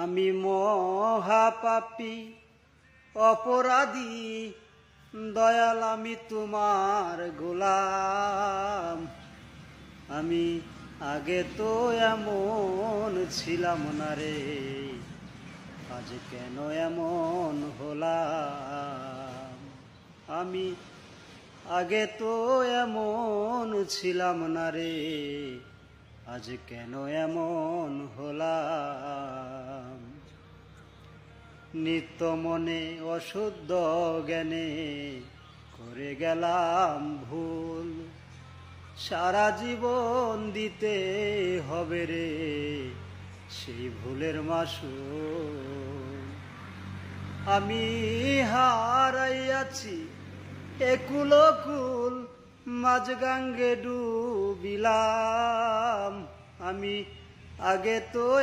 আমি মহাপাপী অপরাধী দয়াল, আমি তোমার গোলাম। আমি আগে তো এমন ছিলাম না রে, আজ কেন এমন হলাম। আমি আগে তো এমন ছিলাম না রে, আজ কেন এমন হলাম। নিত্য মনে অশুদ্ধ জ্ঞানে করে গেলাম ভুল, সারা জীবন দিতে হবে রে সেই ভুলের মাসুল। আমি হারাইয়াছি একুল কুল, মাঝ গাঙ্গে ডুবিলাম। আমি আগে তো